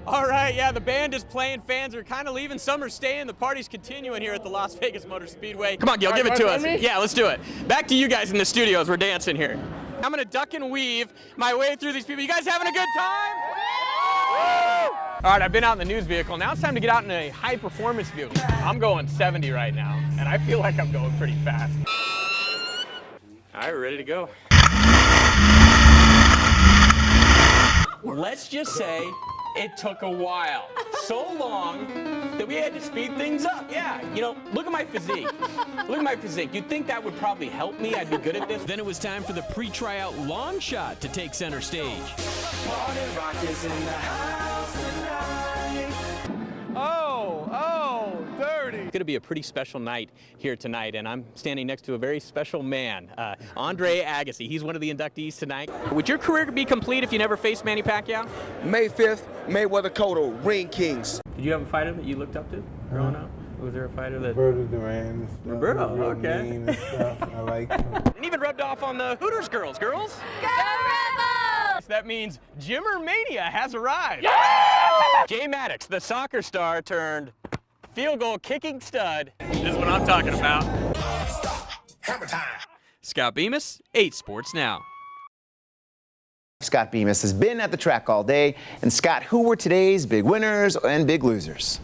All right, yeah, the band is playing. Fans are kind of leaving. Some are staying. The party's continuing here at the Las Vegas Motor Speedway. Come on, Gil, give it to us. Yeah, let's do it. Back to you guys in the studios. We're dancing here. I'm going to duck and weave my way through these people. You guys having a good time? All right, I've been out in the news vehicle. Now it's time to get out in a high-performance vehicle. I'm going 70 right now, and I feel like I'm going pretty fast. All right, we're ready to go. Let's just say it took a while. So long that we had to speed things up. Yeah, you know, look at my physique. Look at my physique. You'd think that would probably help me. I'd be good at this. Then it was time for the pre-tryout long shot to take center stage. Dirty. It's going to be a pretty special night here tonight, and I'm standing next to a very special man, Andre Agassi. He's one of the inductees tonight. Would your career be complete if you never faced Manny Pacquiao? May 5th, Mayweather-Cotto, Ring Kings. Did you have a fighter that you looked up to growing up? Was there a fighter that... Roberto Duran. Roberto, okay. Mean and stuff. I like him. And even rubbed off on the Hooters girls. Girls? Go Rebels! That means Jimmer Mania has arrived. Yeah! Jay Maddox, the soccer star turned field goal kicking stud. This is what I'm talking about. Hammer time. Scott Bemis, 8 Sports Now. Scott Bemis has been at the track all day. And Scott, who were today's big winners and big losers?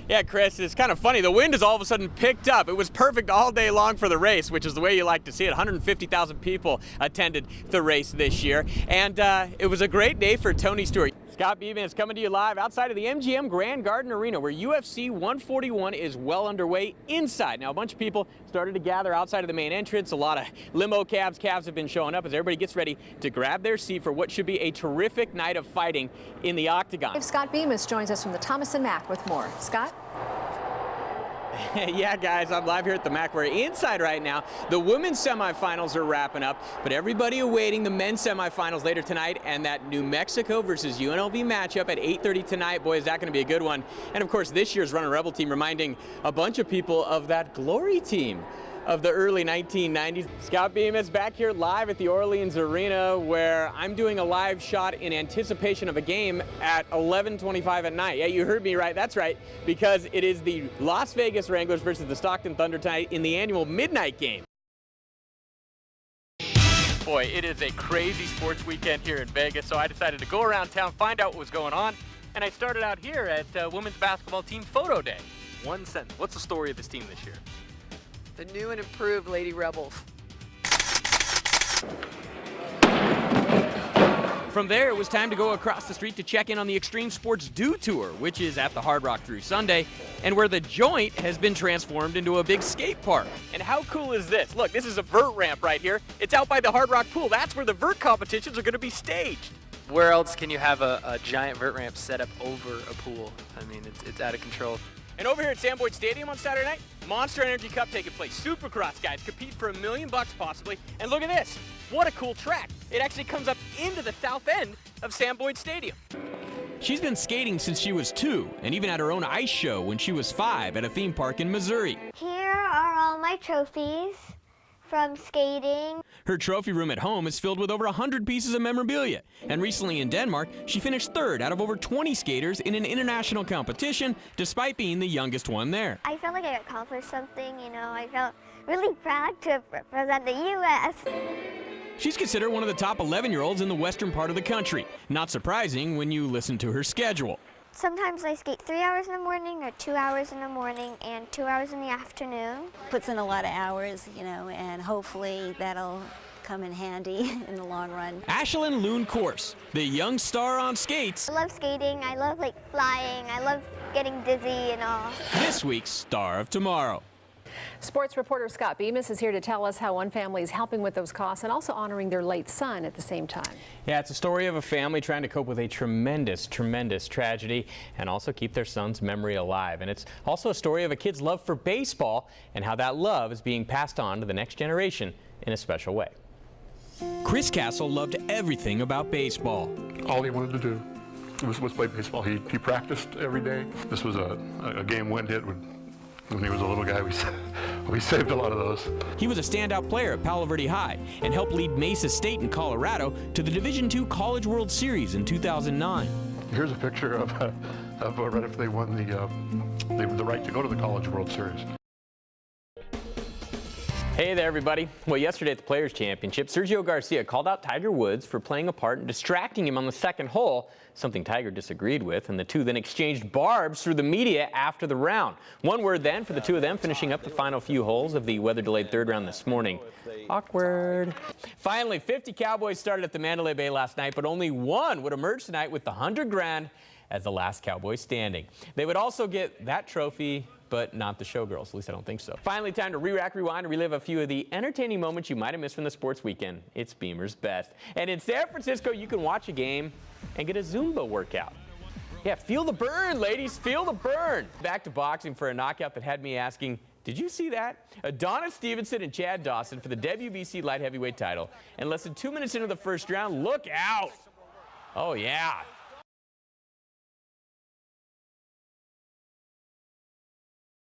Yeah, Chris, it's kind of funny. The wind has all of a sudden picked up. It was perfect all day long for the race, which is the way you like to see it. 150,000 people attended the race this year. And it was a great day for Tony Stewart. Scott Bemis coming to you live outside of the MGM Grand Garden Arena, where UFC 141 is well underway inside. Now, a bunch of people started to gather outside of the main entrance. A lot of limo cabs have been showing up as everybody gets ready to grab their seat for what should be a terrific night of fighting in the octagon. Scott Bemis joins us from the Thomas & Mack with more. Scott? Yeah, guys, I'm live here at the Mac. We're inside right now. The women's semifinals are wrapping up, but everybody awaiting the men's semifinals later tonight and that New Mexico versus UNLV matchup at 8:30 tonight. Boy, is that going to be a good one. And, of course, this year's Running Rebel team reminding a bunch of people of that glory team of the early 1990s. Scott Bemis back here live at the Orleans Arena, where I'm doing a live shot in anticipation of a game at 11:25 at night. Yeah, you heard me right. That's right, because it is the Las Vegas Wranglers versus the Stockton Thunder tonight in the annual midnight game. Boy, it is a crazy sports weekend here in Vegas, so I decided to go around town, find out what was going on, and I started out here at women's basketball team photo day. One sentence. What's the story of this team this year? The new and improved Lady Rebels. From there, it was time to go across the street to check in on the Extreme Sports Dew Tour, which is at the Hard Rock through Sunday, and where the joint has been transformed into a big skate park. And how cool is this? Look, this is a vert ramp right here. It's out by the Hard Rock pool. That's where the vert competitions are going to be staged. Where else can you have a giant vert ramp set up over a pool? I mean, it's out of control. And over here at Sam Boyd Stadium on Saturday night, Monster Energy Cup taking place. Supercross guys compete for $1 million possibly. And look at this. What a cool track. It actually comes up into the south end of Sam Boyd Stadium. She's been skating since she was 2 and even had her own ice show when she was 5 at a theme park in Missouri. Here are all my trophies from skating. Her trophy room at home is filled with over 100 pieces of memorabilia. And recently in Denmark, she finished 3rd out of over 20 skaters in an international competition, despite being the youngest one there. I felt like I accomplished something, you know. I felt really proud to represent the U.S. She's considered one of the top 11-year-olds in the western part of the country. Not surprising when you listen to her schedule. Sometimes I skate 3 hours in the morning or 2 hours in the morning and 2 hours in the afternoon. Puts in a lot of hours, you know, and hopefully that'll come in handy in the long run. Ashlyn Loon Course, the young star on skates. I love skating, I love flying, I love getting dizzy and all. This week's Star of Tomorrow. Sports reporter Scott Bemis is here to tell us how one family is helping with those costs and also honoring their late son at the same time. Yeah, it's a story of a family trying to cope with a tremendous tragedy and also keep their son's memory alive. And it's also a story of a kid's love for baseball and how that love is being passed on to the next generation in a special way. Chris Castle loved everything about baseball. All he wanted to do was play baseball. He practiced every day. This was a game wind hit when he was a little guy. We said, We saved a lot of those. He was a standout player at Palo Verde High and helped lead Mesa State in Colorado to the Division II College World Series in 2009. Here's a picture of right after they won the right to go to the College World Series. Hey there, everybody. Well, yesterday at the Players' Championship, Sergio Garcia called out Tiger Woods for playing a part in distracting him on the second hole, something Tiger disagreed with, and the two then exchanged barbs through the media after the round. One word then for the two of them finishing up the final few holes of the weather-delayed third round this morning. Awkward. Finally, 50 Cowboys started at the Mandalay Bay last night, but only one would emerge tonight with the $100,000 as the last Cowboy standing. They would also get that trophy, but not the Showgirls. At least I don't think so. Finally, time to re-rack, rewind, and relive a few of the entertaining moments you might have missed from the sports weekend. It's Beamer's Best. And in San Francisco, you can watch a game and get a Zumba workout. Yeah, feel the burn, ladies. Feel the burn. Back to boxing for a knockout that had me asking, did you see that? Adonis Stevenson and Chad Dawson for the WBC light heavyweight title. And less than 2 minutes into the first round, look out. Oh, yeah.